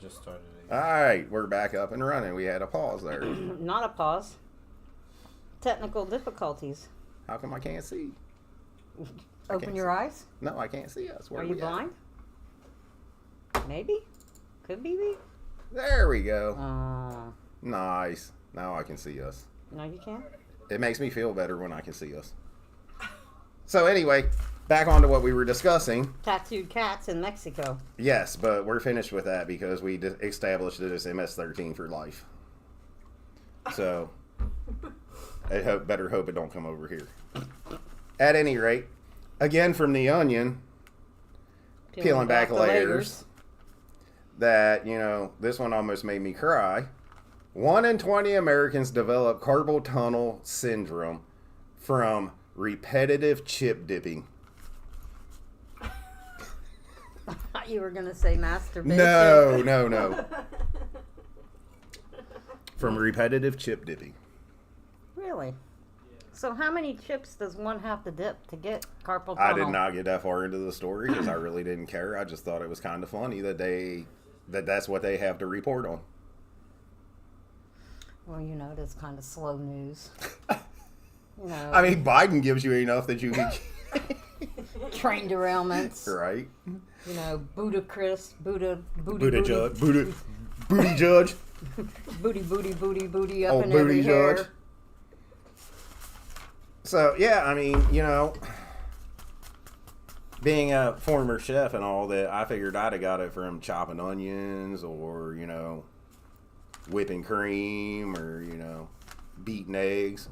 just started it. All right, we're back up and running. We had a pause there. Not a pause. Technical difficulties. How come I can't see? Open your eyes. No, I can't see us. Where Are we you at? blind? Maybe. Could be me. There we go. Uh, Nice. Now I can see us. no, you can't. It makes me feel better when I can see us. So anyway, back on to what we were discussing. Tattooed cats in Mexico. Yes, but we're finished with that because we established that it's MS-13 for life. So I better hope it don't come over here. At any rate, again from The Onion, peeling back the layers, that, you know, this one almost made me cry. 1 in 20 Americans develop carpal tunnel syndrome from repetitive chip dipping. I thought you were going to say masturbation. No. From repetitive chip dipping. Really? So how many chips does one have to dip to get carpal tunnel? I did not get that far into the story because I really didn't care. I just thought it was kind of funny that that's what they have to report on. Well, you know, it is kind of slow news. You know, I mean, Biden gives you enough that you can... train derailments. Right. You know, Buddha Chris, Buddha Judge. Booty Judge. booty up Oh, in booty every hair. judge. So, yeah, I mean, you know, being a former chef and all that, I figured I'd have got it from chopping onions or, you know, whipping cream or, you know, beating eggs.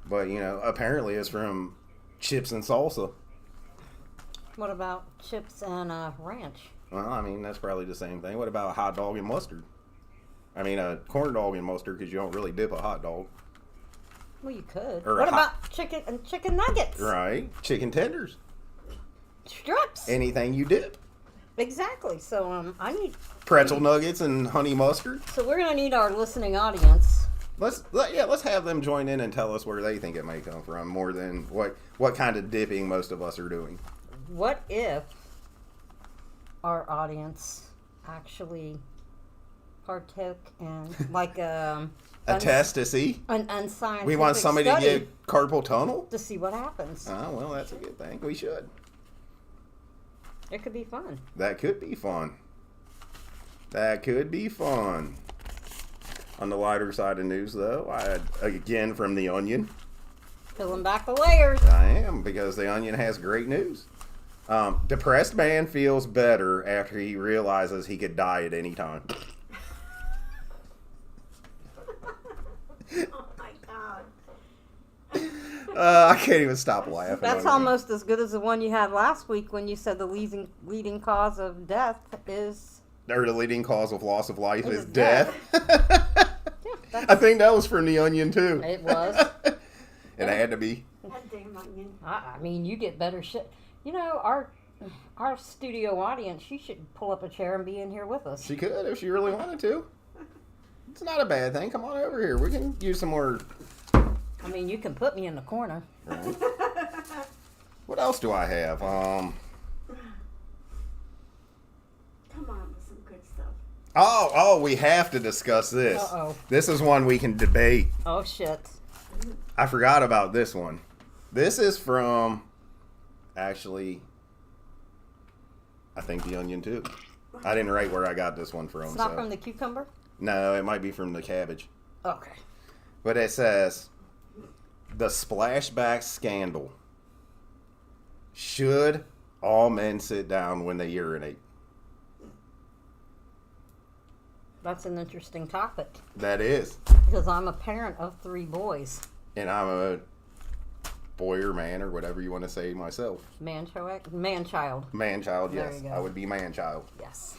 But, you know, apparently it's from chips and salsa. What about chips and ranch? Well, I mean, that's probably the same thing. What about a hot dog and mustard? I mean, a corn dog and mustard because you don't really dip a hot dog. Well, you could. Or What about chicken and chicken nuggets? Right. Chicken tenders. Strips. Anything you dip. Exactly. So I need. Pretzel nuggets and honey mustard. So we're gonna need our listening audience. Let's have them join in and tell us where they think it may come from more than what kind of dipping most of us are doing. What if our audience actually partook in like A test to see. an unscientific We want somebody study to get carpal tunnel. to see what happens. Oh, well, that's a good thing. We should. It could be fun. That could be fun. That could be fun. On the lighter side of news, though, I had, again, from The Onion. Peeling back the layers. I am, because The Onion has great news. Depressed man feels better after he realizes he could die at any time. Oh my god. I can't even stop laughing. That's almost as good as the one you had last week when you said the leading cause of death is... Or the leading cause of loss of life is Is death. Yeah, I think that was from The Onion, too. It was. It had to be. That damn onion. I mean, you get better shit. You know, our studio audience, she should pull up a chair and be in here with us. She could if she really wanted to. It's not a bad thing. Come on over here. We can use some more. I mean, you can put me in the corner. Right. What else do I have? Come on with some good stuff. Oh, we have to discuss this. Uh-oh. This is one we can debate. Oh, shit. I forgot about this one. This is from, actually, I think The Onion too. I didn't write where I got this one from. It's not from the cucumber? No, it might be from the cabbage. Okay. But it says, the splashback scandal. Should all men sit down when they urinate? That's an interesting topic. That is. Because I'm a parent of 3 boys. And I'm a boy or man or whatever you want to say myself. Man-child? Man-child, There yes. you go. I would be man-child. Yes.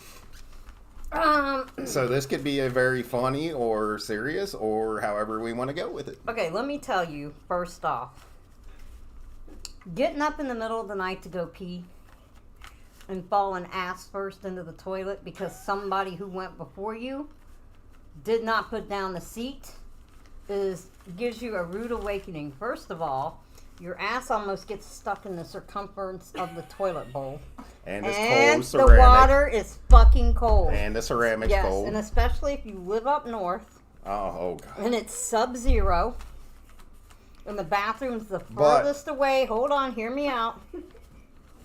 So this could be a very funny or serious or however we want to go with it. Okay, let me tell you, first off. Getting up in the middle of the night to go pee and falling ass first into the toilet because somebody who went before you did not put down the seat gives you a rude awakening. First of all, Your ass almost gets stuck in the circumference of the toilet bowl. And it's And cold the ceramic. water is fucking cold. And the ceramic's yes, cold. and especially if you live up north Oh God. and it's sub-zero. And the bathroom's the But- furthest away, hold on, hear me out,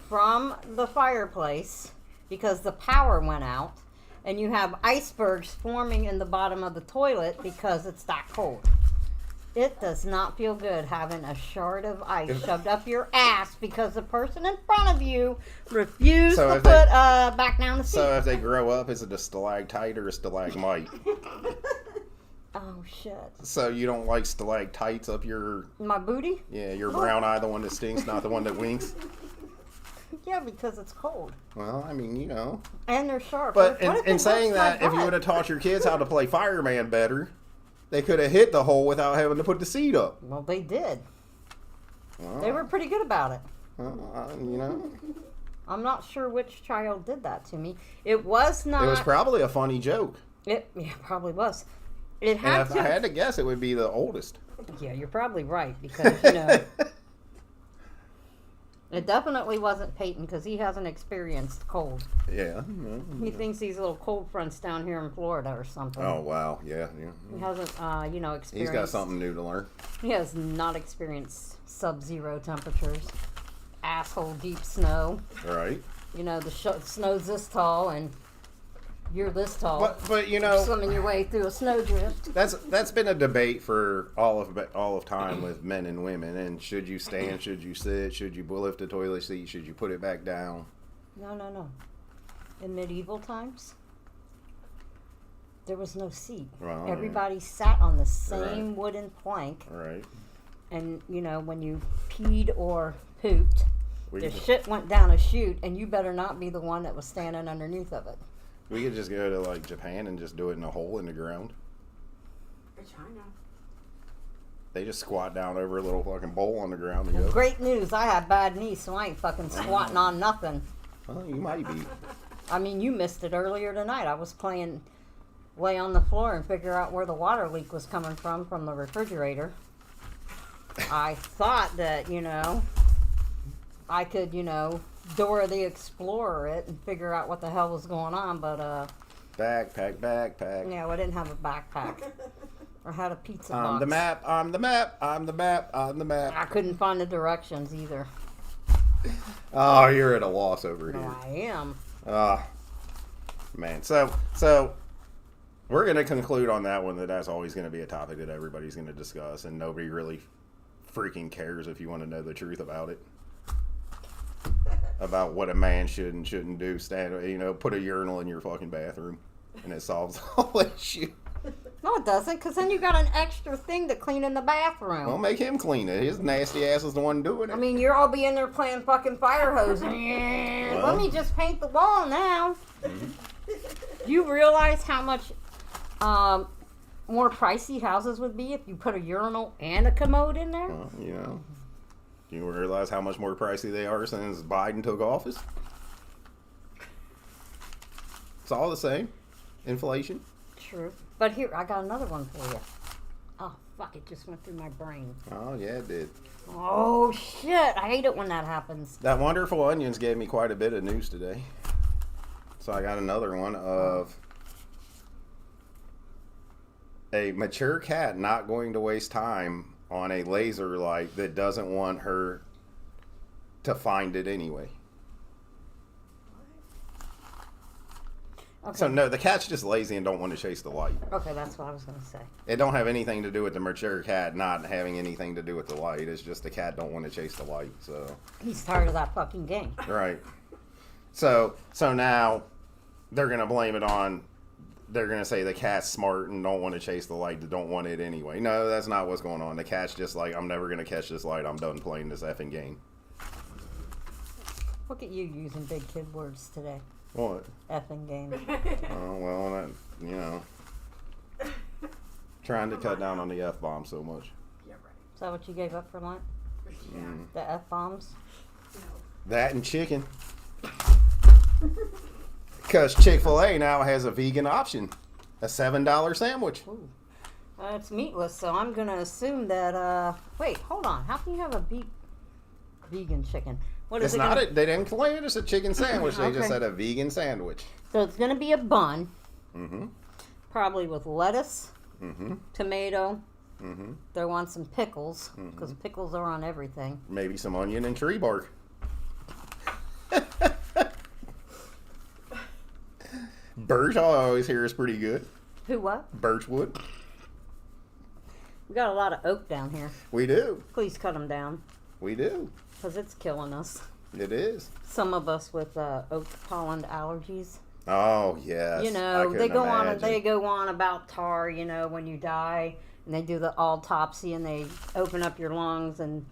from the fireplace because the power went out. And you have icebergs forming in the bottom of the toilet because it's that cold. It does not feel good having a shard of ice shoved up your ass because the person in front of you refused So to if put they- back down the seat. So if they grow up, is it a stalactite or a stalagmite? Oh shit! So you don't like stalactites up your My booty? your brown eye, the one that stinks, not the one that winks? Yeah, because it's cold Well, I mean, you know. and they're sharp. But What if in it saying hurts my that, if you butt? would have taught your kids how to play fireman better, they could have hit the hole without having to put the seat up. Well, they did. Well, They were pretty good about it. you know, I'm not sure which child did that to me. It was not. it was probably a funny joke. It probably was. It And had if to. I had to guess, it would be the oldest. Yeah, you're probably right because you know it definitely wasn't Peyton because he hasn't experienced cold. Yeah. He thinks these little cold fronts down here in Florida or something. Oh wow. Yeah. He hasn't, experienced. He's got something new to learn. He has not experienced sub-zero temperatures, asshole deep snow. Right. You know, the snow's this tall and you're this tall. But you know, Swimming your way through a snowdrift. that's been a debate for all of time with men and women. And should you stand? Should you sit? Should you lift the toilet seat? Should you put it back down? No. In medieval times, there was no seat. Well, Everybody sat on the same Right. wooden plank. Right. And, you know, when you peed or pooped, We the could, shit went down a chute, and you better not be the one that was standing underneath of it. we could just go to like Japan and just do it in a hole in the ground. For China. They just squat down over a little fucking bowl on the ground and go. Great news, I have bad knees, so I ain't fucking squatting on nothing. Oh, you might be. I mean, you missed it earlier tonight. I was playing lay on the floor and figure out where the water leak was coming from the refrigerator. I thought that, you know, I could, you know, Dora the Explorer it and figure out what the hell was going on, but, Backpack. no, I didn't have a backpack. Or had a pizza I'm box. the map. I'm the map. I'm the map. I'm the map. I couldn't find the directions either. Oh, you're at a loss over No, here. I am. Man. So we're gonna conclude on that one. That's always gonna be a topic that everybody's gonna discuss, and nobody really freaking cares if you want to know the truth about it. About what a man should and shouldn't do. Put a urinal in your fucking bathroom, and it solves all issue. No, it doesn't, because then you got an extra thing to clean in the bathroom. Well, make him clean it. His nasty ass is the one doing it. I mean, you're all be in there playing fucking fire hose. Let me just paint the wall now. Mm-hmm. Do you realize how much more pricey houses would be if you put a urinal and a commode in there? Well, do you realize how much more pricey they are since Biden took office? It's all the same. Inflation. True. But here, I got another one for you. Oh, fuck, it just went through my brain. Oh, yeah, it did. Oh, shit. I hate it when that happens. That Wonderful Onions gave me quite a bit of news today. So I got another one of a mature cat not going to waste time on a laser light that doesn't want her to find it anyway. Okay. So no, the cat's just lazy and don't want to chase the light. Okay, that's what I was going to say. It don't have anything to do with the mature cat not having anything to do with the light. It's just the cat don't want to chase the light. So He's tired of that fucking game. right. So now they're gonna blame it on. They're gonna say the cat's smart and don't want to chase the light. Don't want it anyway. No, that's not what's going on. The cat's just like, I'm never gonna catch this light. I'm done playing this effing game. Look at you using big kid words today. What? Effing game. Oh well, trying to cut down on the F-bomb so much. Yeah, right. Is that what you gave up for lunch? Yeah. The F-bombs? No. That and chicken. Because Chick-fil-A now has a vegan option. A $7 sandwich. Ooh. It's meatless, so I'm going to assume that, wait, hold on. How can you have a vegan chicken. What is It's it? not gonna, it. They didn't claim it's a chicken sandwich. They just Okay. said a vegan sandwich. So it's gonna be a bun, Mm-hmm. probably with lettuce, Mm-hmm. tomato. Mm-hmm. They'll want some pickles because pickles are on everything. Maybe some onion and tree bark. Birch, I always hear, is pretty good. Who what? Birchwood. We got a lot of oak down here. We do. Please cut them down We do. because it's killing us. It is. Some of us with oak pollen allergies. Oh, yes. You I know, couldn't they go on imagine. they go on about tar, you know, when you die, and they do the autopsy and they open up your lungs and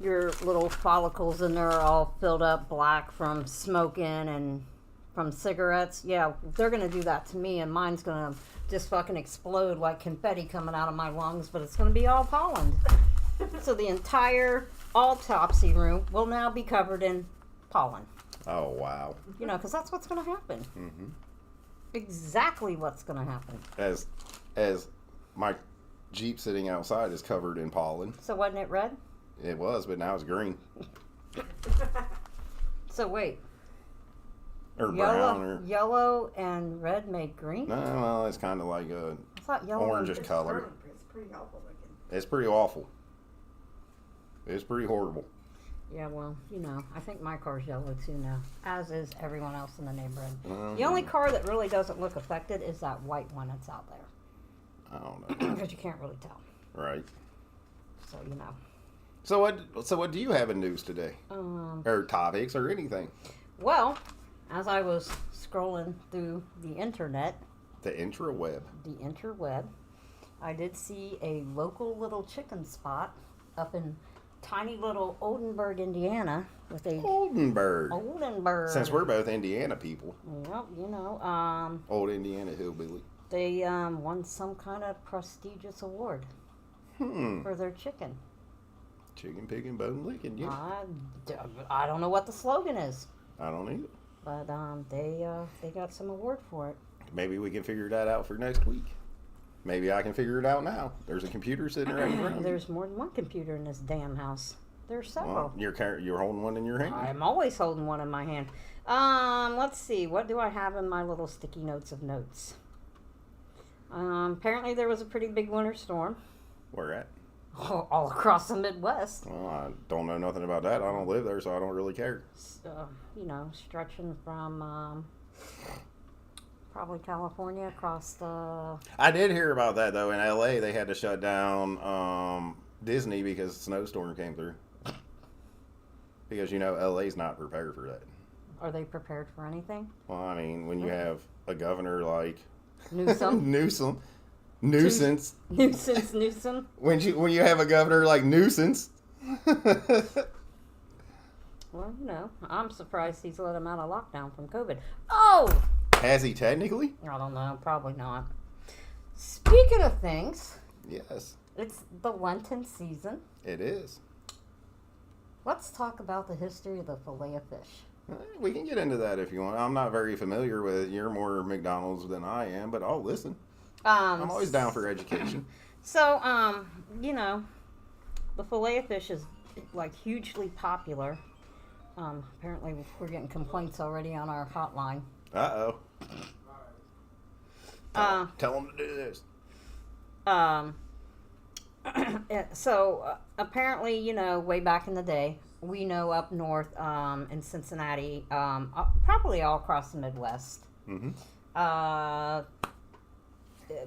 your little follicles in there are all filled up black from smoking and from cigarettes. Yeah, they're gonna do that to me, and mine's gonna just fucking explode like confetti coming out of my lungs, but it's gonna be all pollen. So the entire autopsy room will now be covered in pollen. Oh, wow. You know, because that's what's gonna happen. Mm-hmm. Exactly what's gonna happen. As my Jeep sitting outside is covered in pollen. So wasn't it red? It was, but now it's green. So wait, Or brown. Or yellow and red make green. no, well, it's kind of like a I thought yellow. orangish And, color. It's pretty awful looking. It's pretty awful. It's pretty horrible. yeah, well, you know, I think my car's yellow too now, as is everyone else in the neighborhood. Mhm. The only car that really doesn't look affected is that white one that's out there, I don't know. because you can't really tell. Right. So you know. So what do you have in news today? Or topics or anything? Well, as I was scrolling through the internet, The intraweb. I did see a local little chicken spot up in tiny little Oldenburg, Indiana, with a Oldenburg. Oldenburg. Since we're both Indiana people. Yep, you know, Old Indiana hillbilly. they won some kind of prestigious award for their chicken. Chicken picking, bone licking, yeah. I don't know what the slogan is, I don't either. but they got some award for it. Maybe we can figure that out for next week. Maybe I can figure it out now. There's a computer sitting right in front of me. There's more than one computer in this damn house. There's several. Well, you're holding one in your hand. I'm always holding one in my hand. Let's see. What do I have in my little sticky notes of notes? Apparently there was a pretty big winter storm Where at? all across the Midwest. Well, I don't know nothing about that. I don't live there, so I don't really care. You know, stretching from probably California across the. I did hear about that though. In LA, they had to shut down Disney because a snowstorm came through. Because you know LA's not prepared for that. Are they prepared for anything? Well, I mean, when you have a governor like Newsom. Nuisance. Newsom. When you have a governor like Nuisance. Well, you know, I'm surprised he's let him out of lockdown from COVID. Oh! Has he technically? I don't know. Probably not. Speaking of things, Yes, it's the Lenten season. it is. Let's talk about the history of the fillet of fish. We can get into that if you want. I'm not very familiar with it. You're more McDonald's than I am, but I'll listen. I'm always down for education. So, you know, the fillet of fish is like hugely popular. Apparently, we're getting complaints already on our hotline. Uh-oh. Tell them to do this. So apparently, you know, way back in the day, we know up north in Cincinnati, probably all across the Midwest,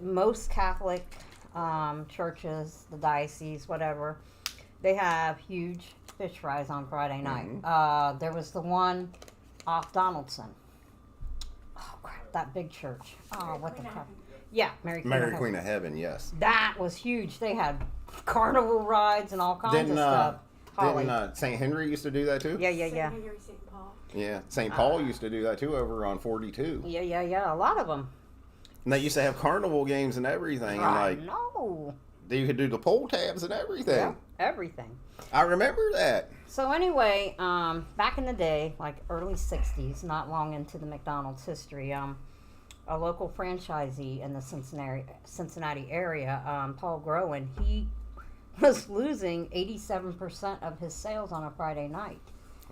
most Catholic churches, the diocese, whatever, they have huge fish fries on Friday night. There was the one off Donaldson. Oh crap, that big church. Oh, what the crap? Yeah, Mary Queen of Heaven, yes. That was huge. They had carnival rides and all kinds of stuff. Holly. Didn't St. Henry used to do that too? Yeah. St. Henry, St. Paul. Yeah, St. Paul used to do that too over on 42. Yeah. A lot of them. And they used to have carnival games and everything. And like, No. you could do the pull tabs and everything. Yeah, everything. I remember that. So anyway, back in the day, like early 60s, not long into the McDonald's history, a local franchisee in the Cincinnati area, Paul Groen, he was losing 87% of his sales on a Friday night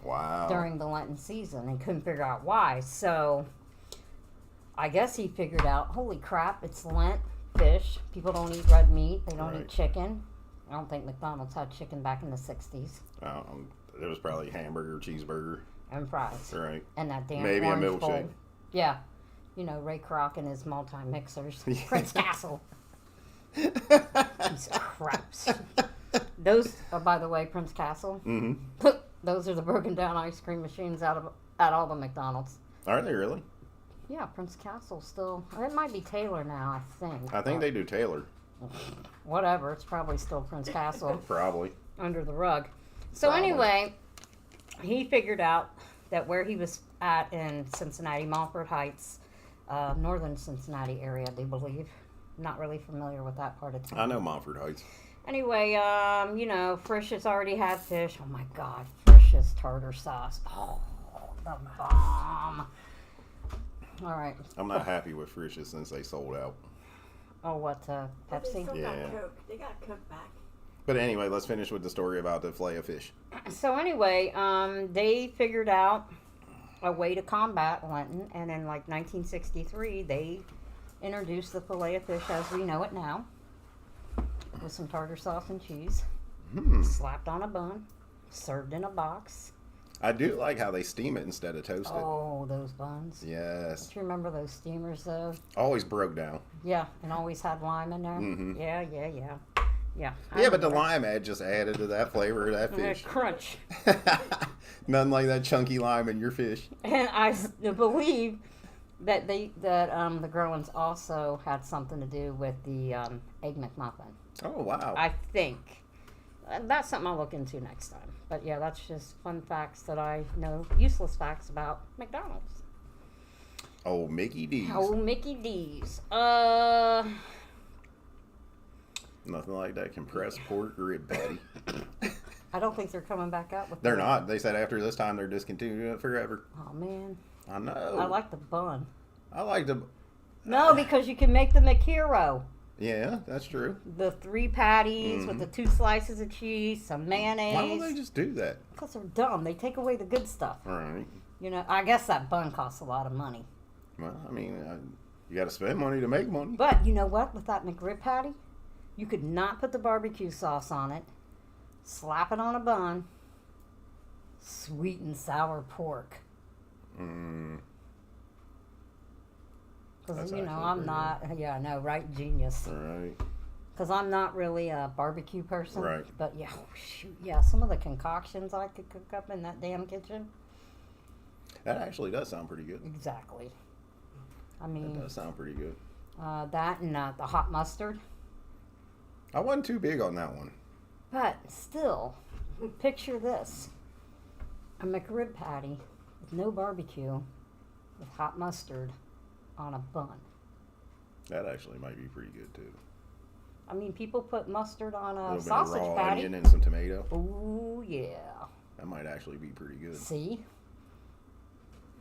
Wow. during the Lenten season and couldn't figure out why. So I guess he figured out, holy crap, it's Lent, fish. People don't eat red meat. They don't Right. eat chicken. I don't think McDonald's had chicken back in the 60s. It was probably hamburger, cheeseburger. And fries. Right. And that damn Maybe a orange bowl. milkshake. Yeah. You know, Ray Kroc and his multi-mixers. Prince Castle. These craps. Those are, by the way, Prince Castle. Mm-hmm. Those are the broken down ice cream machines at all the McDonald's. Are they really? Yeah, Prince Castle still. It might be Taylor now, I think. I think they do Taylor. Whatever. It's probably still Prince Castle Probably. under the rug. So Probably. anyway, he figured out that where he was at in Cincinnati, Montford Heights, northern Cincinnati area, they believe. Not really familiar with that part of town. I know Montford Heights. Anyway, you know, Frisch's already had fish. Oh my God, Frisch's tartar sauce. Oh, the bomb. All right. I'm not happy with Frisch's since they sold out. Oh, what, But they Pepsi? still Yeah. got Coke. They got Coke back. But anyway, let's finish with the story about the fillet of fish. So anyway, they figured out a way to combat Lenten, and in like 1963, they introduced the fillet of fish as we know it now, with some tartar sauce and cheese, slapped on a bun, served in a box. I do like how they steam it instead of toast it. Oh, those buns. Yes. Do you remember those steamers though? Always broke down. Yeah, and always had lime in there. Mhm. Yeah. Yeah. Yeah, but the lime just added to that flavor of that fish. Crunch. Nothing like that chunky lime in your fish. And I believe that the Growens also had something to do with the Egg McMuffin. Oh, wow. I think. That's something I'll look into next time. But yeah, that's just fun facts that I know, useless facts about McDonald's. Oh, Mickey D's. Oh, Mickey D's. Nothing like that compressed pork rib patty. I don't think they're coming back out with They're the- not. They said after this time they're discontinuing it forever. Oh, man. I know. I like the bun. I like the. No, because you can make the McHero. Yeah, that's true. The 3 patties with the 2 slices of cheese, some mayonnaise. Why don't they just do that? Because they're dumb. They take away the good stuff. All right. You know, I guess that bun costs a lot of money. Well, I mean, you got to spend money to make money. But you know what? With that McRib patty, you could not put the barbecue sauce on it, slap it on a bun, sweet and sour pork. Mm, Because, That's you know, actually I'm pretty not, yeah, I know, right? Genius. all right. Because I'm not really a barbecue person. Right. But yeah, oh, shoot, yeah, some of the concoctions I could cook up in that damn kitchen. That actually does sound pretty good. Exactly. I That mean, does sound pretty good. that and the hot mustard. I wasn't too big on that one. But still, picture this. A McRib patty with no barbecue with hot mustard on a bun. That actually might be pretty good too. I mean, people put mustard on A a little sausage bit of raw patty. onion and some tomato. Ooh, yeah. That might actually be pretty good. See?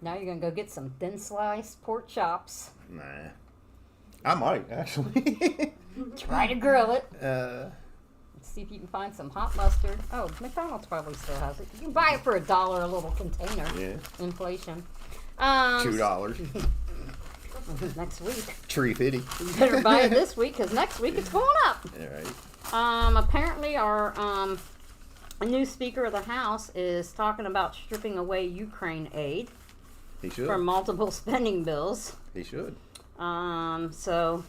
Now you're going to go get some thin sliced pork chops. Nah. I might actually. Try to grill it. Uh, See if you can find some hot mustard. Oh, McDonald's probably still has it. You can buy it for $1 a little container. yeah. Inflation. $2. Next week. Tree fitty. You better buy it this week because next week it's going up. All right. Apparently our a new Speaker of the House is talking about stripping away Ukraine aid He should. from multiple spending bills. He should. So,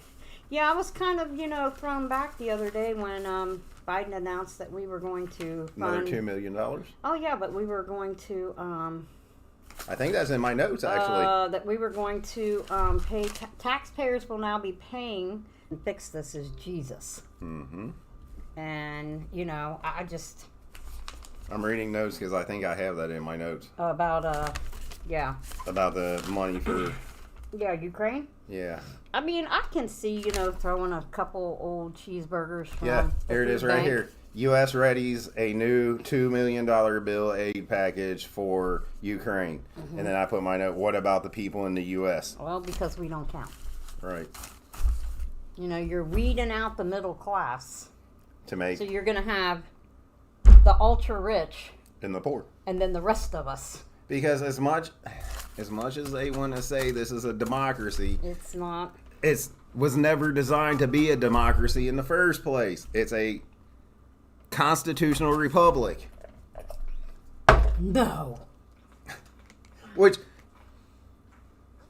yeah, I was kind of, thrown back the other day when Biden announced that we were going to Another fund... $2 million. Oh, yeah, but we were going to... I think that's in my notes actually. that we were going to pay... taxpayers will now be paying... And fix this is Jesus. Mm-hmm. And, I just... I'm reading notes because I think I have that in my notes About, yeah. about the money for. Yeah, Ukraine? Yeah. I mean, I can see, throwing a couple old cheeseburgers from Yeah. the Here it food is right bank. here. U.S. readies a new $2 million bill aid package for Ukraine. Mm-hmm. And then I put my note, what about the people in the U.S.? Well, because we don't count. Right. You're weeding out the middle class. to make So you're gonna have the ultra rich, in the poor. and then the rest of us. Because as much as they want to say this is a democracy, It's not. it was never designed to be a democracy in the first place. It's a constitutional republic, No. which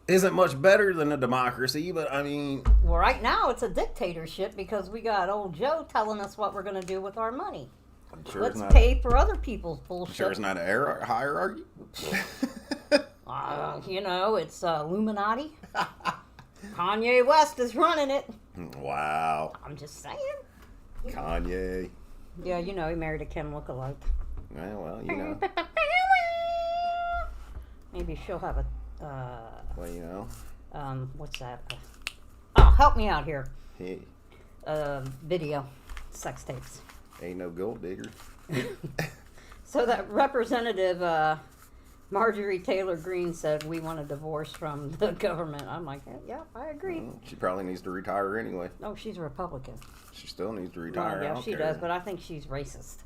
isn't much better than a democracy, but I mean, Well, right now it's a dictatorship because we got old Joe telling us what we're gonna do with our money. I'm sure Let's it's not pay for other people's I'm bullshit. sure it's not a hierarchy. You know, it's Illuminati. Kanye West is running it. Wow. I'm just saying. Kanye. Yeah, you know, he married a Kim lookalike. Well, you know. Maybe she'll have a, Well, you know. what's that? Oh, help me out here. He Video. Sex tapes. ain't no gold digger. So that Representative Marjorie Taylor Greene said we want a divorce from the government. I'm like, yeah, I agree. Well, she probably needs to retire anyway. No, she's a Republican. She still needs to Well, retire. I yeah, don't she care. does, but I think she's racist.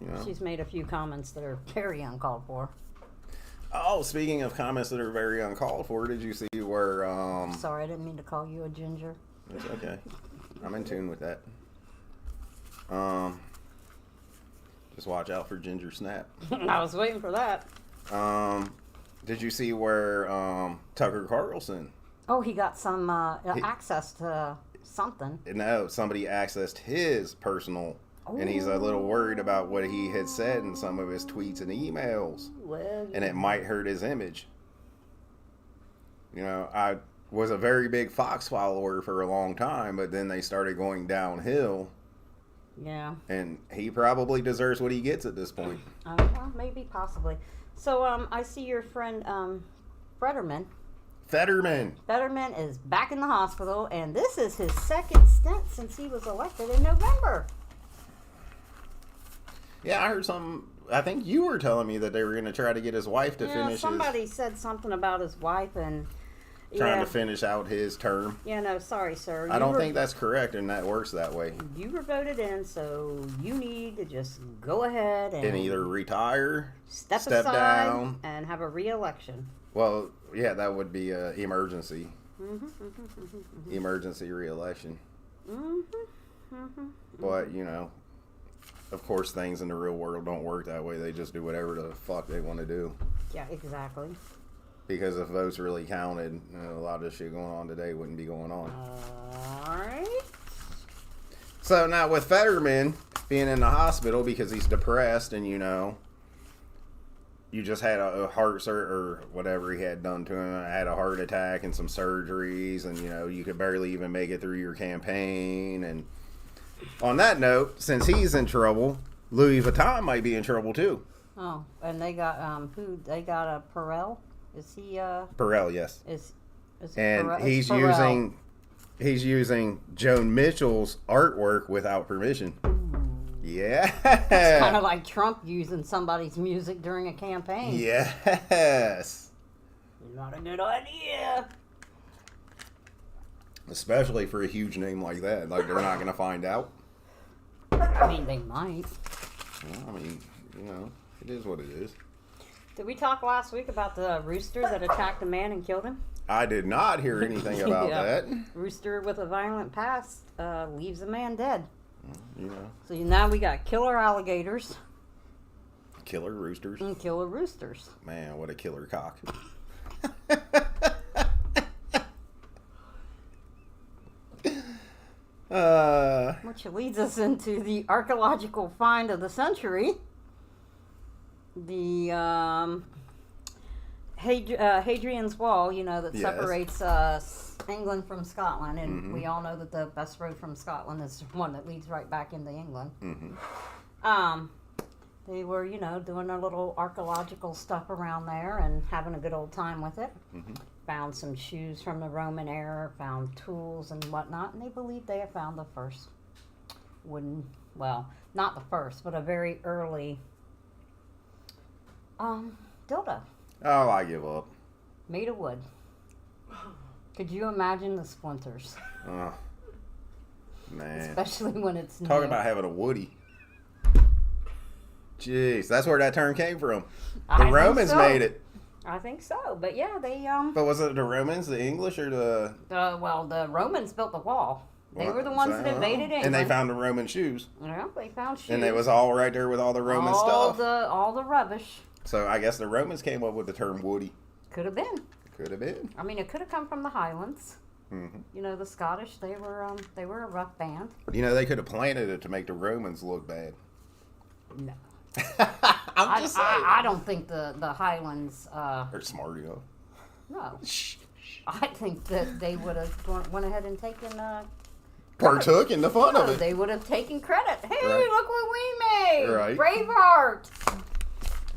You know. She's made a few comments that are very uncalled for. Oh, speaking of comments that are very uncalled for, did you see where Sorry, I didn't mean to call you a ginger. it's okay. I'm in tune with that. Just watch out for Ginger Snap. I was waiting for that. Did you see where Tucker Carlson? Oh, he got some access to something. No, somebody accessed his personal, and he's a little worried about what he had said in some of his tweets and emails, Well, and it might hurt his image. You know, I was a very big Fox follower for a long time, but then they started going downhill, yeah. and he probably deserves what he gets at this point. Well, maybe, possibly. So, I see your friend, Fetterman. Fetterman. Fetterman is back in the hospital, and this is his second stint since he was elected in November. Yeah, I heard some. I think you were telling me that they were going to try to get his wife to finish somebody said something about his wife and trying to finish out his term. Yeah, no, sorry, sir. I don't think that's correct, and that works that way. You were voted in, so you need to just go ahead and either retire, step step aside down. and have a re-election. Well, yeah, that would be a emergency re-election. But you know, of course, things in the real world don't work that way. They just do whatever the fuck they want to do. Yeah, exactly. Because if votes really counted, a lot of this shit going on today wouldn't be going on. All right. So now with Fetterman being in the hospital because he's depressed, and you know, you just had a heart or whatever he had done to him, had a heart attack and some surgeries, and you know, you could barely even make it through your campaign. And on that note, since he's in trouble, Louis Vuitton might be in trouble too. Oh, and they got who? They got a Perel. Is he Perel, yes. Is And Perel? he's Perel. using Joan Mitchell's artwork without permission. Yeah. It's kind of like Trump using somebody's music during a campaign. Yes. Not a good idea. Especially for a huge name like that. Like, they're not going to find out. I mean, they might. Well, I mean, you know, it is what it is. Did we talk last week about the rooster that attacked a man and killed him? I did not hear anything about Yeah. that. Rooster with a violent past leaves a man dead. You know, So now we got killer alligators killer roosters. and killer roosters. Man, what a killer cock. Which leads us into the archaeological find of the century. The Hadrian's Wall, you know, that Yes. separates England from Scotland. And we all know that the best road from Scotland is the one that leads right back into England. They were, you know, doing their little archaeological stuff around there and having a good old time with it. Found some shoes from the Roman era, found tools and whatnot, and they believe they have found the first wooden, well, not the first, but a very early dildo Oh, I give up. made of wood. Could you imagine the splinters? Man. especially when it's Talk new. about having a Woody. Jeez, that's where that term came from. I The think Romans so. made it. I think so, but yeah, they But was it the Romans, the English, or the... well, the Romans built the wall. They Well, were the ones so- that invaded England. And they found the Roman shoes. Yeah, they found shoes. And it was all right there with all the Roman all stuff. all the rubbish. So I guess the Romans came up with the term Woody. Could have been. Could have been. I mean, it could have come from the Highlands. hmm You know, the Scottish. They were a rough band. You know, they could have planted it to make the Romans look bad. No, I'm just saying. I don't think the Highlands. They're smart enough. No, I think that they would have went ahead and taken. Partook in the fun of it. They would have taken credit. Hey, Right. look what we made! Right. Braveheart.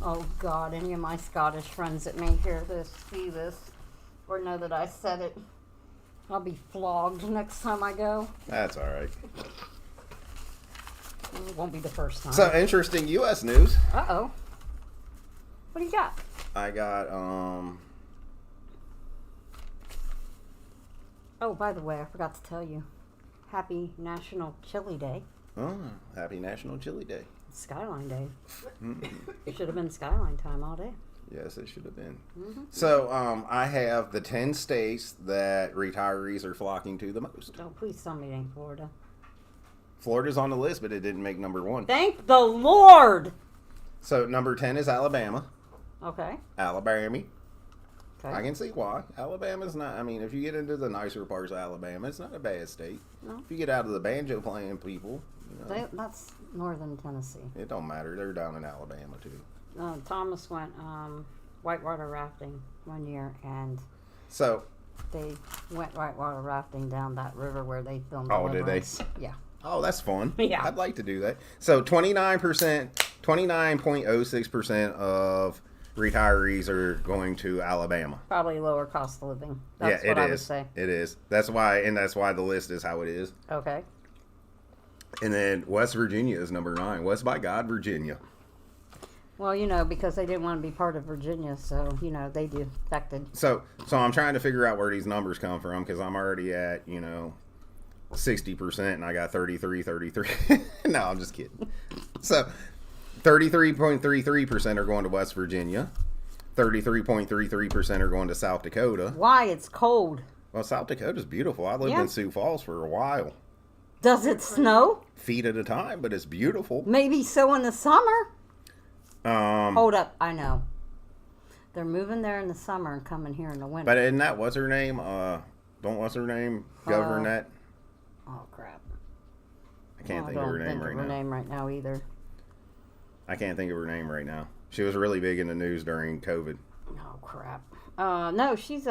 Oh God! Any of my Scottish friends that may hear this, see this, or know that I said it, I'll be flogged next time I go. That's all right. It won't be the first time. So interesting U.S. news. Uh-oh. What do you got? I got Oh, by the way, I forgot to tell you. Happy National Chili Day. Happy National Chili Day. Skyline Day. Mm. It should have been Skyline time all day. Yes, it should have been. Mm-hmm. So I have the 10 states that retirees are flocking to the most. Oh, please tell me it ain't Florida. Florida's on the list, but it didn't make number 1. Thank the Lord! So number 10 is Alabama. Okay. Alabama. Okay. I can see why. Alabama's not, I mean, if you get into the nicer parts of Alabama, it's not a bad state. No. If you get out of the banjo playing people, you know, That's northern Tennessee. it don't matter. They're down in Alabama too. Thomas went whitewater rafting one year, and So, they went whitewater rafting down that river where they filmed. Oh, did they? Deliverance. Yeah. oh, that's fun. Yeah. I'd like to do that. So 29.06% of retirees are going to Alabama. Probably lower cost of living. That's yeah, what it I is. would say. It is. That's why the list is how it is. Okay. And then West Virginia is number 9. West by God, Virginia. Well, you know, because they didn't want to be part of Virginia, so, you know, they defected. So I'm trying to figure out where these numbers come from because I'm already at, 60% and I got 33. No, I'm just kidding. So 33.33% are going to West Virginia. 33.33% are going to South Dakota. Why? It's cold. Well, South Dakota's beautiful. I lived Yeah. in Sioux Falls for a while. Does it snow? Feet at a time, but it's beautiful. Maybe so in the summer. Um, Hold up. I know. They're moving there in the summer and coming here in the winter. but isn't that, what's her name? Don't what's her name govern that? Oh, crap. I can't I think of don't her name think right of her now. name right now either. I can't think of her name right now. She was really big in the news during COVID. Oh, crap. No, she's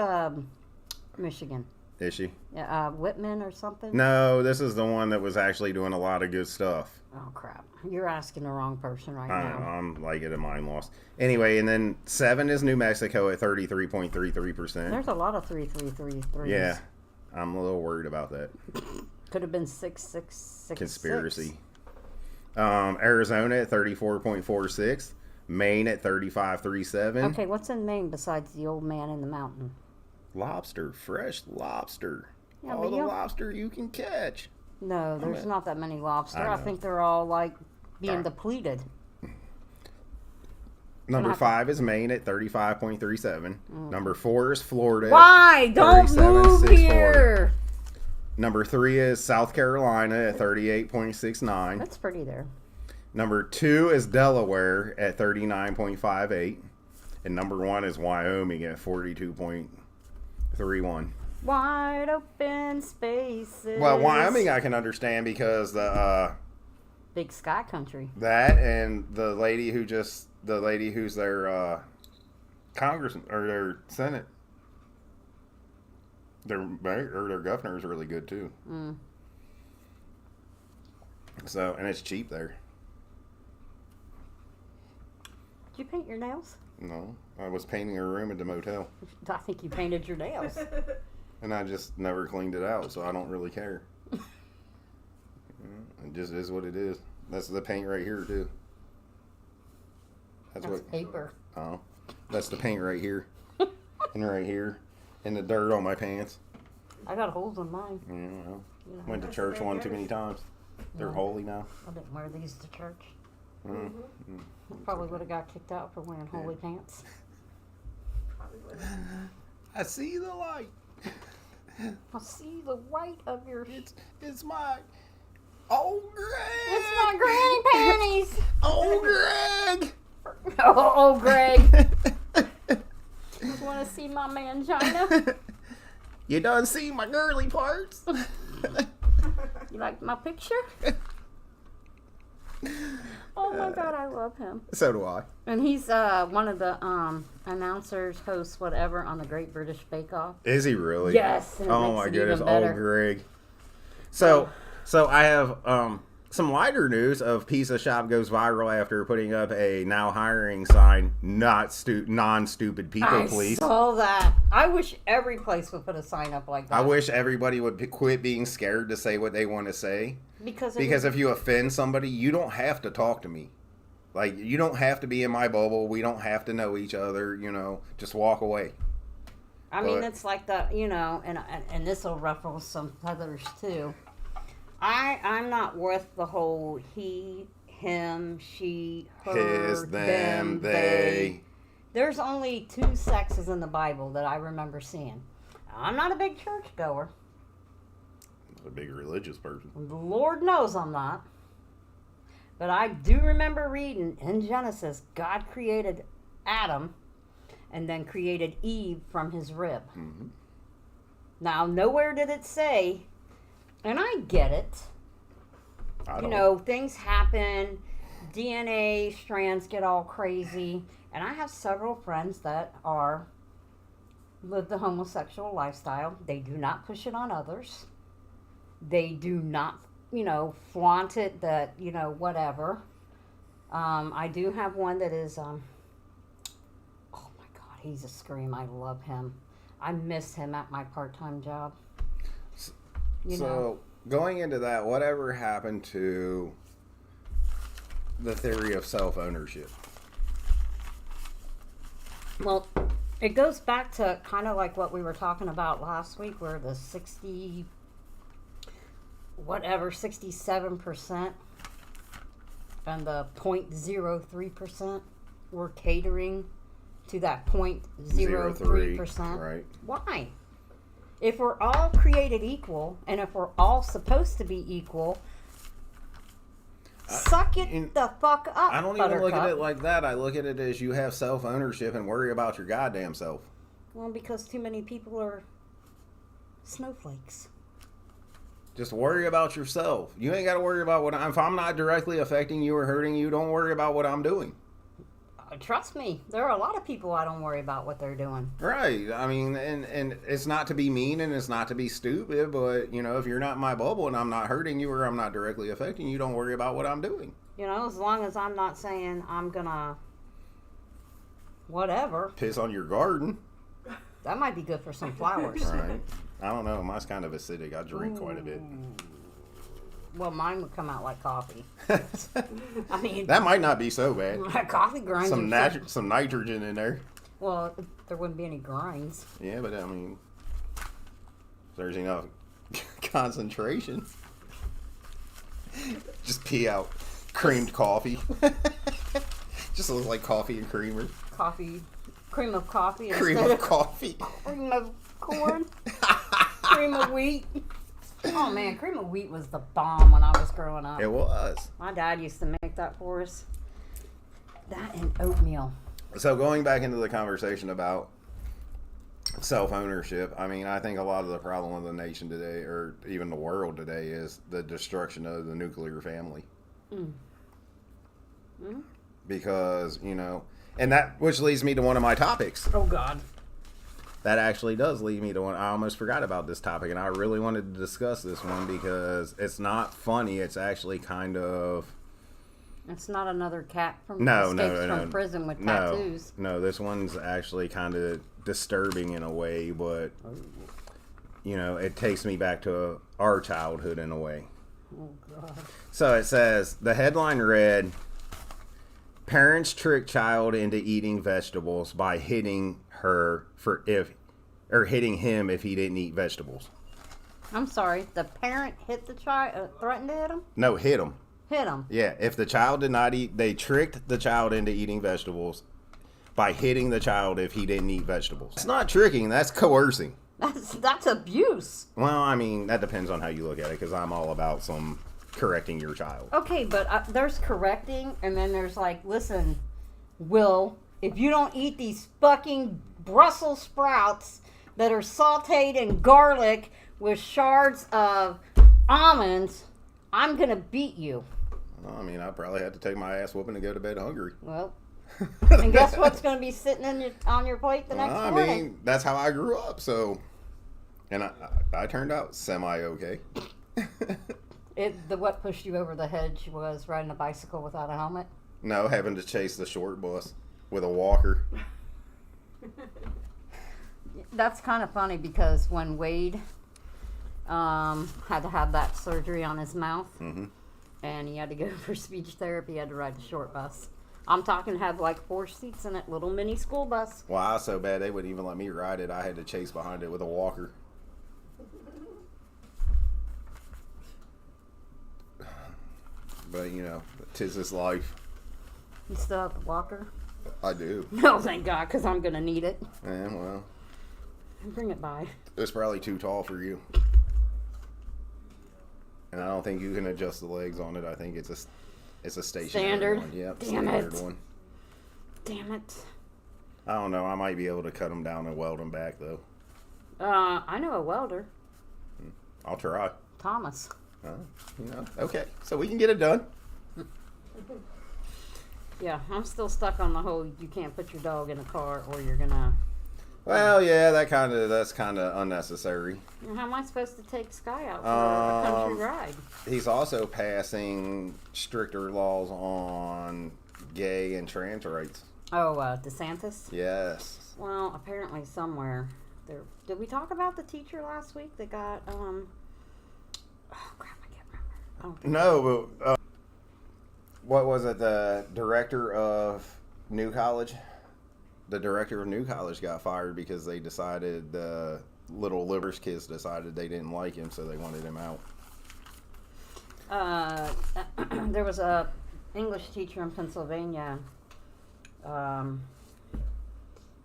Michigan. Is she? Yeah, Whitman or something? No, this is the one that was actually doing a lot of good stuff. Oh, crap. You're asking the wrong person right I don't know, now. I'm like at a mind loss. Anyway, and then 7 is New Mexico at 33.33%. There's a lot of 333s. Yeah, I'm a little worried about that. Could have been 6666. Conspiracy. Arizona at 34.46. Maine at 35.37. Okay, what's in Maine besides the old man in the mountain? Lobster, fresh lobster. Yeah, All but the you- lobster you can catch. No, there's not that many lobster. I I know. think they're all like being Darn. depleted. Number Not- 5 is Maine at 35.37. Number 4 is Florida. at Why? Don't move 37.64. here. Number 3 is South Carolina at 38.69. That's pretty there. Number 2 is Delaware at 39.58. And number 1 is Wyoming at 42.31. Wide open spaces. Well, Wyoming I can understand because Big sky country. that and the lady who's their congressman or their senate, their mayor or their governor is really good too. Mm. So, and it's cheap there. Did you paint your nails? No, I was painting a room at the motel, I think you painted your nails. and I just never cleaned it out, so I don't really care. It just is what it is. That's the paint right here too. That's That's what. paper. Oh, that's the paint right here, and right here, and the dirt on my pants. I got holes in mine. Yeah, well, You know, Went to That's church very one too nice. many times. They're Yeah. holy now. I didn't wear these to church. Mm. Probably would have got kicked out for wearing holy pants. Probably would. I see the light. I see the white of your. It's my old Greg. It's my granny panties. Old Greg. Oh, Greg. You want to see my mangina? You done see my girly parts? You like my picture? Oh my God, I love him. So do I. And he's one of the announcers, hosts, whatever, on the Great British Bake Off. Is he really? Yes. And it Oh makes my it goodness, even better. old Greg. So I have some lighter news of Pizza Shop goes viral after putting up a now hiring sign. Non-stupid people, I please. saw that. I wish every place would put a sign up like that. I wish everybody would quit being scared to say what they want to say. because Because if you offend somebody, you don't have to talk to me. Like, you don't have to be in my bubble. We don't have to know each other, Just walk away. I mean, but- it's like the, and this will ruffle some feathers too. I'm not with the whole he, him, she, her, His, them, they. There's only 2 sexes in the Bible that I remember seeing. I'm not a big church goer. A big religious person. The Lord knows I'm not. But I do remember reading in Genesis, God created Adam and then created Eve from his rib. Mm-hmm. Now, nowhere did it say, and I get it, things happen, DNA strands get all crazy, and I have several friends that live the homosexual lifestyle. They do not push it on others. They do not, flaunt it that, whatever. I do have one that is, oh my God, he's a scream. I love him. I miss him at my part-time job. Going into that, whatever happened to the theory of self-ownership? Well, it goes back to kind of like what we were talking about last week, where the 67% and the 0.03% were catering to that 0.03%. Right. Why? If we're all created equal, and if we're all supposed to be equal, suck it the fuck up. I don't even look at Buttercup. it like that. I look at it as you have self-ownership and worry about your goddamn self. Well, because too many people are snowflakes. Just worry about yourself. You ain't got to worry about if I'm not directly affecting you or hurting you, don't worry about what I'm doing. Trust me, there are a lot of people I don't worry about what they're doing. Right. I mean, and it's not to be mean and it's not to be stupid, but, if you're not in my bubble and I'm not hurting you or I'm not directly affecting you, don't worry about what I'm doing. As long as I'm not saying I'm gonna whatever, Piss on your garden. that might be good for some flowers. Right. I don't know. Mine's kind of acidic. I drink quite a bit. Well, mine would come out like coffee. I mean, That might not be so bad. coffee grinds. Some nitrogen in there. Well, there wouldn't be any grinds. Yeah, but I mean, if there's enough concentration. Just pee out creamed coffee. Just looks like coffee and creamer. Cream of coffee Cream instead of coffee. cream of corn, cream of wheat. Oh man, cream of wheat was the bomb when I was growing up. It was. My dad used to make that for us. That and oatmeal. So going back into the conversation about self-ownership, I mean, I think a lot of the problem of the nation today, or even the world today, is the destruction of the nuclear family. Because, and which leads me to one of my topics. Oh God. That actually does lead me to one. I almost forgot about this topic, and I really wanted to discuss this one because it's not funny. It's actually kind of... It's not another cat from No, escapes from prison with tattoos. No, this one's actually kind of disturbing in a way, but it takes me back to our childhood in a way. Oh God. So it says, the headline read, parents trick child into eating vegetables by hitting him if he didn't eat vegetables. I'm sorry. The parent hit the child, threatened to hit him? No, hit him. Hit him. Yeah, if the child did not eat, they tricked the child into eating vegetables by hitting the child if he didn't eat vegetables. It's not tricking, that's coercing. That's abuse. Well, I mean, that depends on how you look at it, because I'm all about some correcting your child. Okay, but there's correcting, and then there's like, listen, Will, if you don't eat these fucking Brussels sprouts that are sauteed in garlic with shards of almonds, I'm gonna beat you. Well, I mean, I probably had to take my ass whooping to go to bed hungry. Well, and guess what's gonna be sitting on your plate the next I morning? mean, that's how I grew up, so. And I turned out semi-okay. What pushed you over the hedge was riding a bicycle without a helmet? No, having to chase the short bus with a walker. That's kind of funny because when Wade had to have that surgery on his mouth, Mm-hmm. and he had to go for speech therapy, he had to ride the short bus. I'm talking had like 4 seats in it, little mini school bus. Well, I was so bad they wouldn't even let me ride it. I had to chase behind it with a walker. But, you know, 'tis this life. You still have the walker? I do. No, thank God, because I'm going to need it. And, well, Bring it by. it's probably too tall for you. And I don't think you can adjust the legs on it. I think it's a stationary Standard? one. Yep, Damn standard it. one. Damn it. I don't know. I might be able to cut them down and weld them back, though. I know a welder, I'll try. Thomas. You know, okay. So we can get it done. Yeah, I'm still stuck on the whole you can't put your dog in a car or you're going to... Well, yeah, that's kind of unnecessary. How am I supposed to take Sky out for a country ride? He's also passing stricter laws on gay and trans rights. Oh, DeSantis? Yes. Well, apparently somewhere there. Did we talk about the teacher last week that got oh crap, I can't remember. I don't think No, but what was it? The director of New College? The director of New College got fired because they decided the little livers kids decided they didn't like him, so they wanted him out. there was a English teacher in Pennsylvania.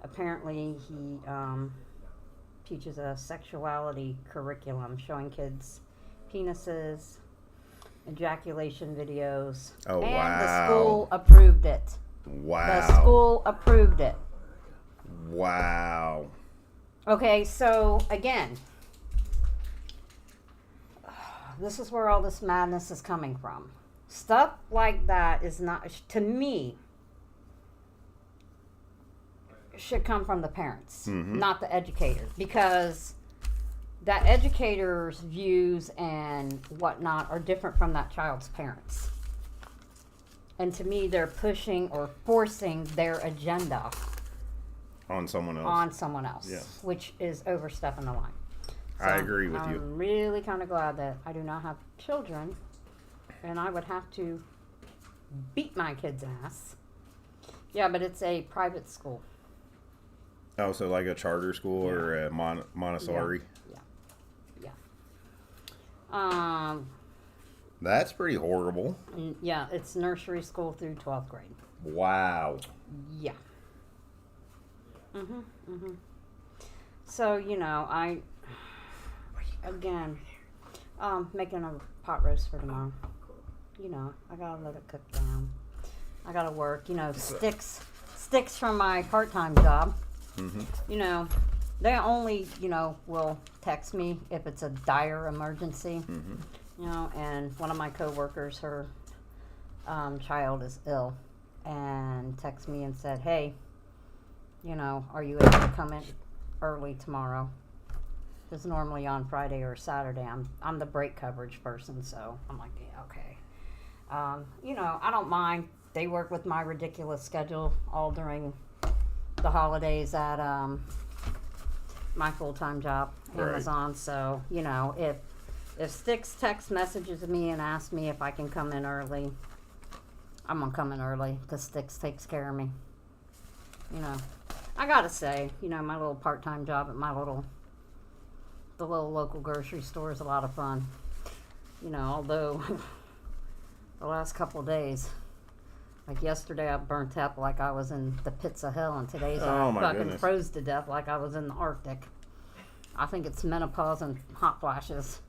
Apparently he teaches a sexuality curriculum showing kids penises, ejaculation videos. Oh, and wow. the school approved it. Wow. The school approved it. Wow. Okay, so again, this is where all this madness is coming from. Stuff like that is not, to me, should come from the parents, not the educators, because that educator's views and whatnot are different from that child's parents. And to me, they're pushing or forcing their agenda On someone else. on someone else, Yes. which is overstepping the line. I agree with you. I'm really kind of glad that I do not have children, and I would have to beat my kid's ass. Yeah, but it's a private school. Oh, so like a charter school or a Montessori? Yeah. That's pretty horrible. Yeah, it's nursery school through 12th grade. Wow. Yeah. So, you know, making a pot roast for tomorrow. You know, I gotta let it cook down. I gotta work. You know, sticks from my part-time job. You know, they only, will text me if it's a dire emergency. You know, and one of my coworkers, her child is ill, and texted me and said, "Hey, are you able to come in early tomorrow?" Because normally on Friday or Saturday, I'm the break coverage person, so I'm like, yeah, okay. I don't mind. They work with my ridiculous schedule all during the holidays at my full-time job, Amazon. Right. So, if Sticks text messages me and asks me if I can come in early, I'm going to come in early because Sticks takes care of me. I got to say, my little part-time job at my little the little local grocery store is a lot of fun. You know, although the last couple of days, like yesterday, I burnt up like I was in the pits of hell, and today's Oh, I my fucking goodness. froze to death like I was in the Arctic. I think it's menopause and hot flashes.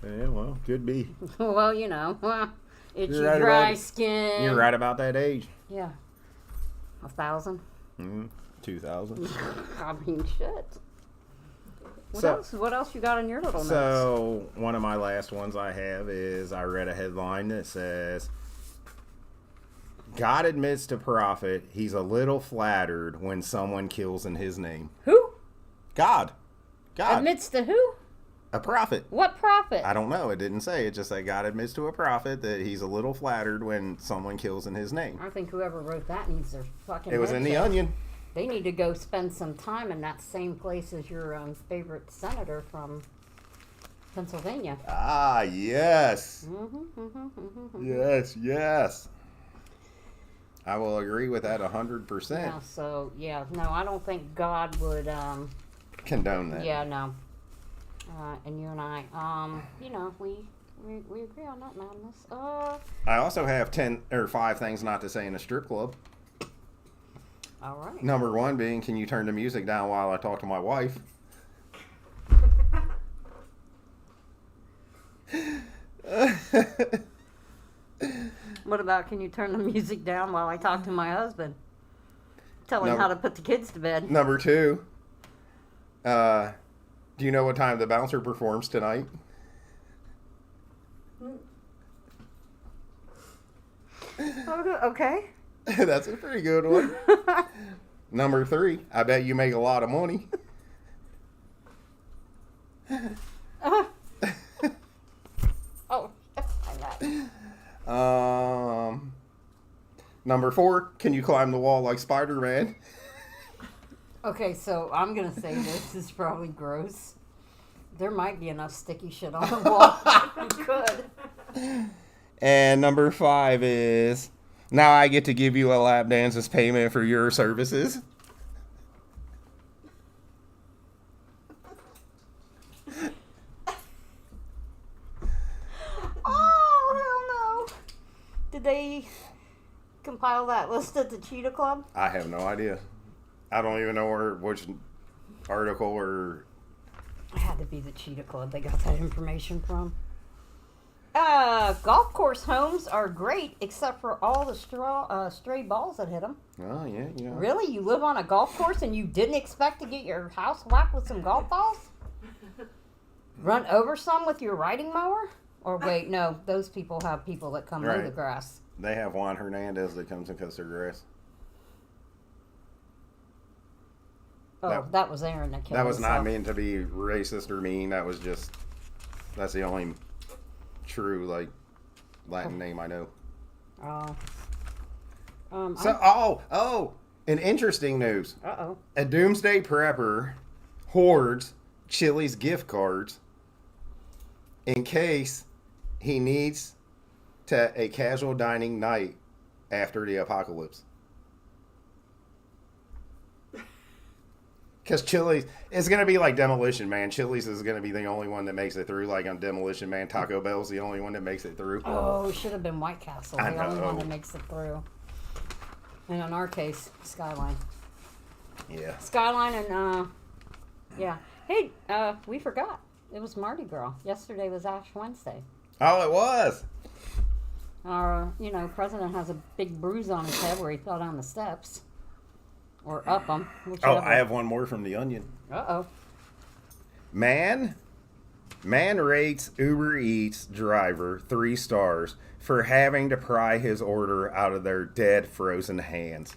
Yeah, well, could be. Well, you know, itchy, You're right dry about it. skin. You're right about that age. Yeah. 1,000? 2,000. I mean, shit. What So- else? What else you got in your little notes? So, one of my last ones I have is I read a headline that says, God admits to prophet he's a little flattered when someone kills in his name. Who? God. Admits to who? A prophet. What prophet? I don't know. It didn't say. It just said God admits to a prophet that he's a little flattered when someone kills in his name. I think whoever wrote that needs their fucking It was head in the checked. Onion. They need to go spend some time in that same place as your favorite senator from Pennsylvania. Ah, yes. Mm-hmm. Yes. I will agree with that 100%. Yeah, so, no, I don't think God would, Condone that. yeah, no. And you and I, you know, we agree on that madness. I also have 5 things not to say in a strip club. All right. Number 1 being, can you turn the music down while I talk to my wife? What about, can you turn the music down while I talk to my husband? Tell him No. how to put the kids to bed. Number 2, do you know what time the bouncer performs tonight? Okay. That's a pretty good one. Number 3, I bet you make a lot of money. Oh, I know. Number 4, can you climb the wall like Spider-Man? Okay, so I'm going to say this is probably gross. There might be enough sticky shit on the wall. You could. And number 5 is, now I get to give you a lap dance as payment for your services. Oh, hell no. Did they compile that list at the Cheetah Club? I have no idea. I don't even know which article or... It had to be the Cheetah Club they got that information from. Golf course homes are great, except for all the stray balls that hit them. Oh, yeah, you know. Really? You live on a golf course and you didn't expect to get your house whacked with some golf balls? Run over some with your riding mower? Or wait, no, those people have people that come mow Right. the grass. They have Juan Hernandez that comes and cuts their grass. Oh, that was Aaron that killed That was not himself. meant to be racist or mean. That was just... That's the only true, like, Latin name I know. Oh. So, and interesting news. Uh-oh. A doomsday prepper hoards Chili's gift cards in case he needs a casual dining night after the apocalypse. Because Chili's, it's going to be like Demolition Man. Chili's is going to be the only one that makes it through. Like on Demolition Man, Taco Bell's the only one that makes it through. Oh, it should have been White Castle, I the only one know. that makes it through. And in our case, Skyline. Yeah. Skyline and, yeah. Hey, we forgot. It was Mardi Gras. Yesterday was Ash Wednesday. Oh, it was. Our, president has a big bruise on his head where he fell down the steps. Or up them. Oh, I have one more from the Onion. Uh-oh. Man rates Uber Eats driver 3 stars for having to pry his order out of their dead frozen hands.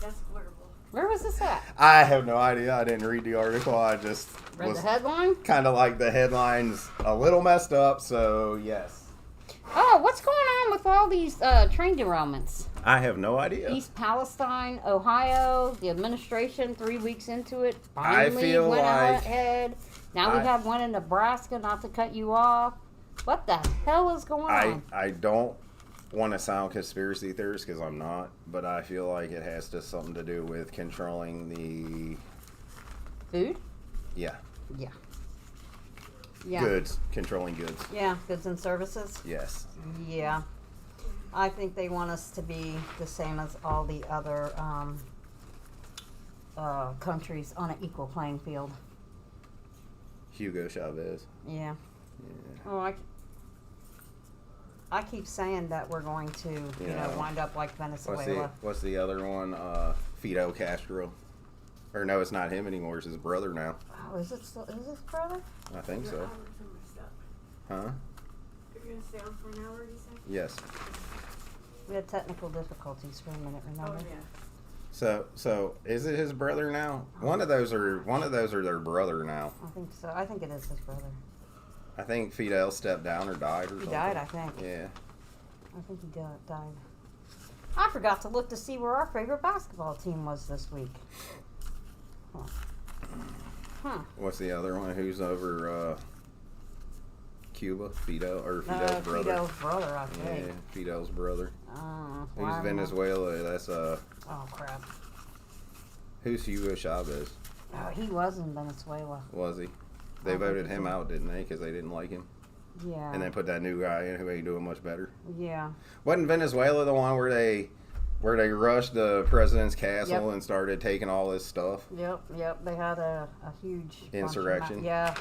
That's horrible. Where was this at? I have no idea. I didn't read the article. I just Read was the headline? kind of like the headlines a little messed up. So yes, Oh, what's going on with all these train derailments? I have no idea. East Palestine, Ohio, the administration 3 weeks into it I finally feel went like ahead. Now we I- have one in Nebraska, not to cut you off. What the hell is going on? I don't want to sound conspiracy theorist because I'm not, but I feel like it has something to do with controlling the Food? Yeah. Yeah. Yeah. Goods. Controlling goods. Yeah, goods and services. Yes. Yeah. I think they want us to be the same as all the other countries on an equal playing field. Hugo Chavez. Yeah. Yeah. Oh, I keep saying that we're going to, you know, Yeah. wind up like Venezuela. What's the other one? Fidel Castro. Or no, it's not him anymore. It's his brother now. Oh, is it still, is his brother? I think so. Huh? You're gonna stay on for an hour, you said? Yes. We had technical difficulties for a minute, remember? Oh yeah. So is it his brother now? One of those are their brother now. I think so. I think it is his brother. I think Fidel stepped down or died or something. He died, I think. Yeah. I think he died. I forgot to look to see where our favorite basketball team was this week. Huh. What's the other one? Who's over Cuba? Fidel or Fidel's brother? Fidel's brother, I think. Yeah, Fidel's brother. Why Who's am I- Venezuela? That's Oh, crap. who's Hugo Chavez? Oh, he was in Venezuela. Was he? They I think voted he him did. out, didn't they? Because they didn't like him, Yeah. and then put that new guy in who ain't doing much better. Yeah. Wasn't Venezuela the one where they rushed the president's castle Yep. and started taking all his stuff? Yep. They had a huge bunch of Insurrection. yeah.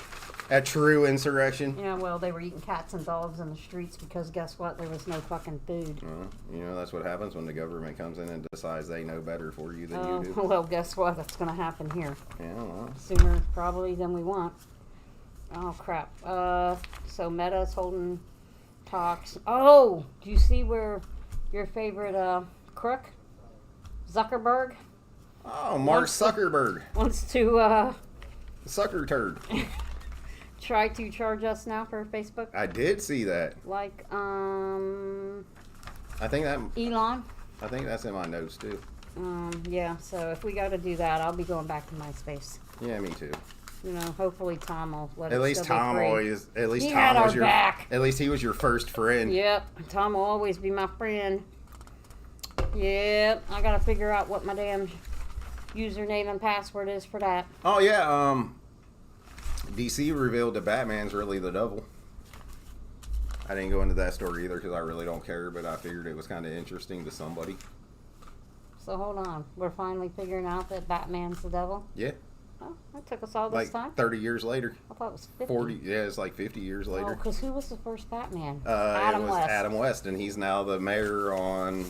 A true insurrection. Yeah, well, they were eating cats and dogs in the streets because guess what? There was no fucking food. Well, you know, that's what happens when the government comes in and decides they know better for you than Oh, you do. well, guess what? That's going to happen here. Yeah, well, Sooner, probably, than we want. Oh, crap. So Meta's holding talks. Oh, do you see where your favorite crook, Zuckerberg, oh, Mark Wants to- Zuckerberg, wants to sucker turd. try to charge us now for Facebook? I did see that. Like, I think Elon? that's in my notes too. Yeah, so if we got to do that, I'll be going back to MySpace. Yeah, me too. You know, hopefully Tom will let At it least still be Tom free. always. At least He Tom had was our your. back. At least he was your first friend. Yep, Tom will always be my friend. Yep, I gotta figure out what my damn username and password is for that. Oh yeah. DC revealed that Batman's really the devil. I didn't go into that story either because I really don't care, but I figured it was kind of interesting to somebody. So hold on, we're finally figuring out that Batman's the devil? Yeah. Oh, that took us all Like this time? 30 years later. I thought it was 50. 40. Yeah, it's like 50 years Oh, later. because who was the first Batman? It Adam was West. Adam West, and he's now the mayor on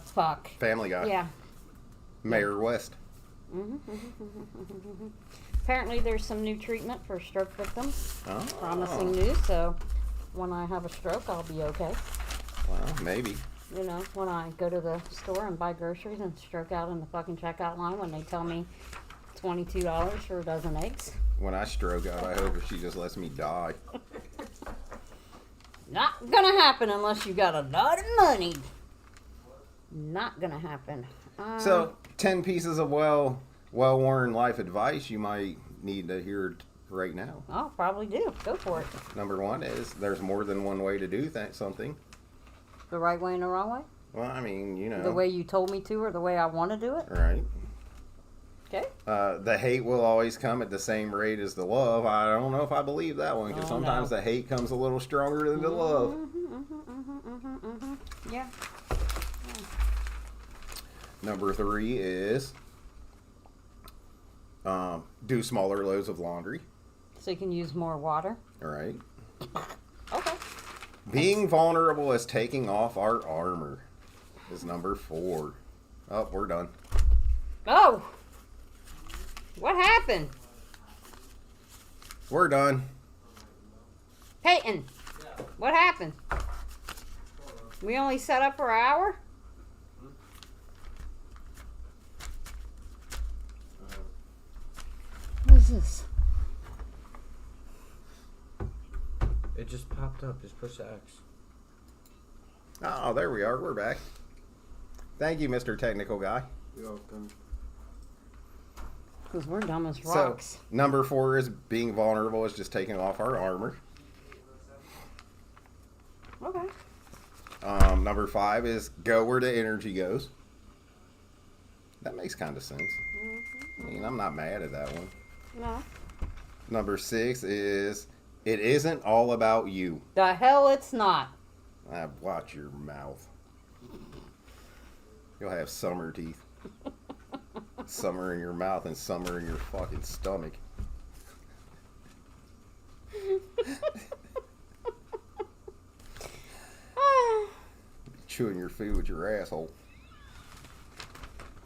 Fuck. Family Guy. Yeah. Mayor West. Apparently there's some new treatment for stroke victims. Oh, Promising news, so when I have a stroke, I'll be okay. Well, maybe. You know, when I go to the store and buy groceries and stroke out in the fucking checkout line when they tell me $22 for a dozen eggs. When I stroke out, I hope she just lets me die. Not gonna happen unless you got a lot of money. Not gonna happen. So, 10 pieces of well-worn life advice you might need to hear right now. I'll probably do. Go for it. Number one is there's more than one way to do something. The right way and the wrong way? Well, I mean, you know. The way you told me to or the way I want to do it? Right. Okay. The hate will always come at the same rate as the love. I don't know if I believe that one because Oh, sometimes no. the hate comes a little stronger than the love. Yeah. Number three is do smaller loads of laundry. So you can use more water? All right. Okay. Being vulnerable is taking off our armor is number 4. Oh, we're done. Oh! What happened? We're done. Peyton, what happened? We only set up for an hour? What is this? It just popped up. Just push the X. Oh, there we are. We're back. Thank you, Mr. Technical Guy. You're welcome. Because we're dumb as So, rocks. number 4 is being vulnerable is just taking off our armor. Okay. Number 5 is go where the energy goes. That makes kind of sense. I mean, I'm not mad at that one. No. Number 6 is It Isn't All About You. The hell it's not. Watch your mouth. You'll have summer teeth. Summer in your mouth and summer in your fucking stomach. Chewing your food with your asshole.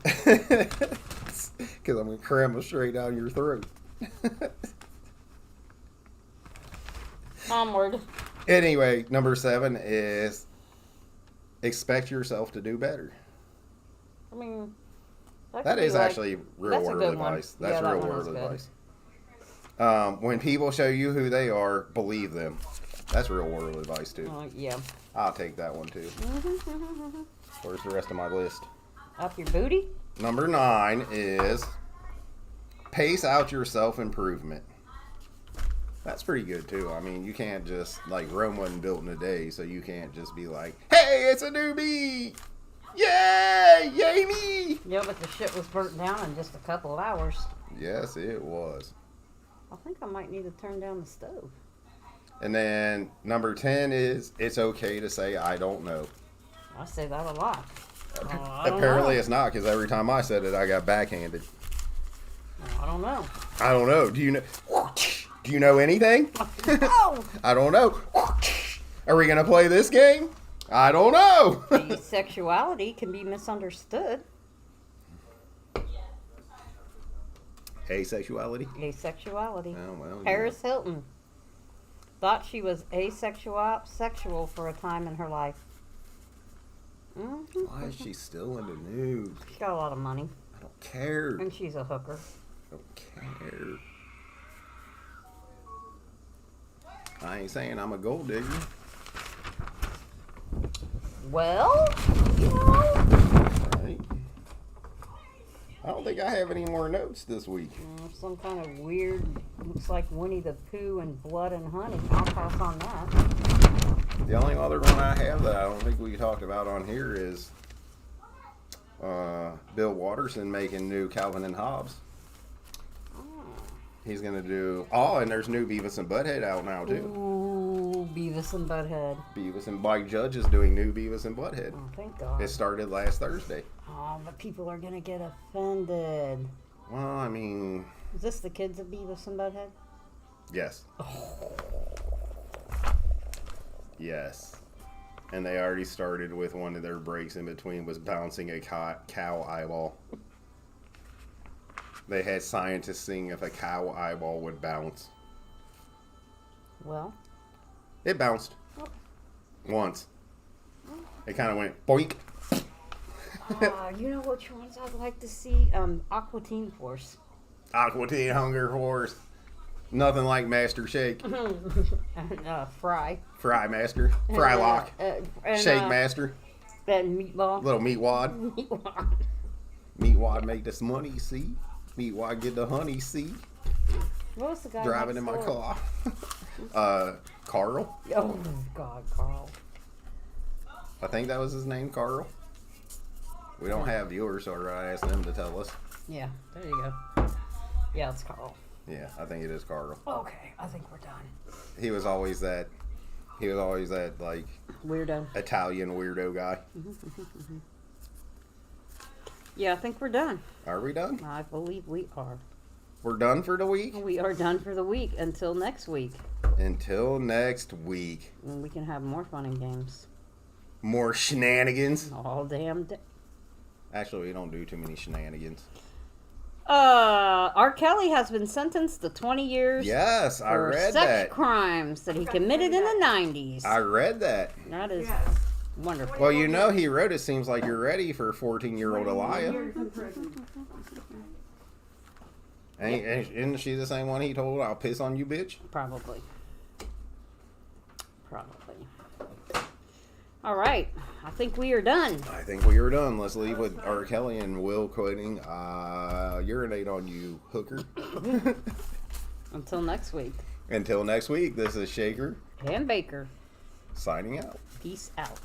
Because I'm going to cram it straight down your throat. Onward. Anyway, number 7 is expect yourself to do better. I mean, That is actually real that's a world good one. advice. That's Yeah, that real one world is good. advice. When people show you who they are, believe them. That's real world advice too. Yeah. I'll take that one too. Where's the rest of my list? Up your booty? Number 9 is pace out your self-improvement. That's pretty good too. I mean, you can't just, like, Rome wasn't built in a day, so you can't just be like, hey, it's a new me! Yay! Yay me! Yeah, but the shit was burnt down in just a couple of hours. Yes, it was. I think I might need to turn down the stove. And then number 10 is it's okay to say I don't know. I say that a lot. I don't Apparently know. it's not, because every time I said it, I got backhanded. I don't know. I don't know. Do you know? Do you know anything? Oh! I don't know. Are we gonna play this game? I don't know. Asexuality can be misunderstood. Asexuality. Asexuality. Oh well. Paris Hilton thought she was sexual for a time in her life. Why is she still in the news? She's got a lot of money, I don't care. and she's a hooker. I don't care. I ain't saying I'm a gold digger. Well, you know, Right. I don't think I have any more notes this week. some kind of weird, looks like Winnie the Pooh and blood and honey. I'll pass on that. The only other one I have that I don't think we talked about on here is Bill Watterson making new Calvin and Hobbes. He's gonna do. Oh, and there's new Beavis and Butthead out now too. Ooh, Beavis and Butthead. Beavis and Mike Judge is doing new Beavis and Butthead. Oh, thank God. It started last Thursday. Oh, but people are gonna get offended. Well, I mean, Is this the kids of Beavis and Butthead? yes. Yes. And they already started with one of their breaks in between was bouncing a cow eyeball. They had scientists seeing if a cow eyeball would bounce. Well, It bounced. Once. It kind of went boink. you know which ones I'd like to see? Aqua Teen Force. Aqua Teen Hunger Force. Nothing like Master Shake. Fry. Fry Master. Fry Lock. And, Shake Master. And Meatball. Little Meat Wad. Meatball. Meat Wad make this money, see? Meat Wad get the honey, see? What was the guy Driving in next my door? car. Carl. Oh, God, Carl. I think that was his name, Carl. We don't have viewers, so I asked them to tell us. Yeah, there you go. Yeah, it's Carl. Yeah, I think it is Carl. Okay, I think we're done. He was always that like Weirdo. Italian weirdo guy. Yeah, I think we're done. Are we done? I believe we are. We're done for the week? We are done for the week. Until next week, Until next week. when we can have more fun and games. More shenanigans. All damn day. Actually, we don't do too many shenanigans. R. Kelly has been sentenced to 20 years Yes, I for read sex that. crimes that he committed in the 90s. I read that. That is Yes. wonderful. Well, you know, he wrote, it seems like you're ready for 14-year-old Elia. Years in prison. And isn't she the same one he told, I'll piss on you, bitch? Probably. All right. I think we are done. I think we are done. Let's leave with R. Kelly and Will quoting, urinate on you, hooker. Until next week. Until next week, this is Shaker And Baker. signing out. Peace out.